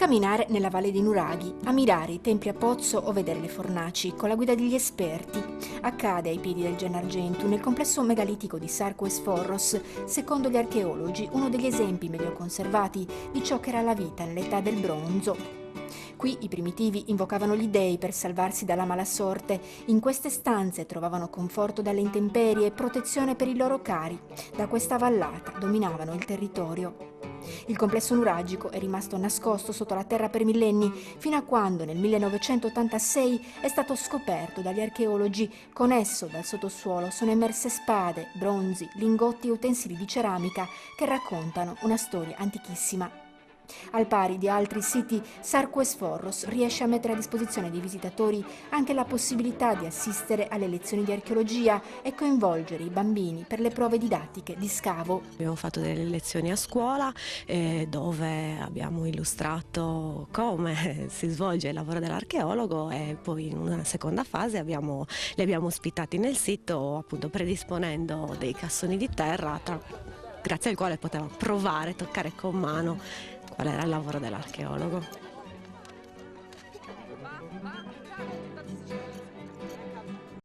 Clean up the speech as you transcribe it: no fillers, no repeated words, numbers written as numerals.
Camminare nella Valle dei Nuraghi, ammirare i templi a pozzo o vedere le fornaci con la guida degli esperti. Accade ai piedi del Gennargentu, nel complesso megalitico di Sarques-Forros, secondo gli archeologi uno degli esempi meglio conservati di ciò che era la vita nell'età del bronzo. Qui i primitivi invocavano gli dei per salvarsi dalla mala sorte. In queste stanze trovavano conforto dalle intemperie e protezione per i loro cari. Da questa vallata dominavano il territorio. Il complesso nuragico è rimasto nascosto sotto la terra per millenni, fino a quando nel 1986 è stato scoperto dagli archeologi. Con esso dal sottosuolo sono emerse spade, bronzi, lingotti e utensili di ceramica che raccontano una storia antichissima. Al pari di altri siti, Sarques-Forros riesce a mettere a disposizione dei visitatori anche la possibilità di assistere alle lezioni di archeologia e coinvolgere i bambini per le prove didattiche di scavo. Abbiamo fatto delle lezioni a scuola dove abbiamo illustrato come si svolge il lavoro dell'archeologo e poi in una seconda fase li abbiamo ospitati nel sito, appunto predisponendo dei cassoni di terra grazie al quale potevano provare, toccare con mano qual era il lavoro dell'archeologo.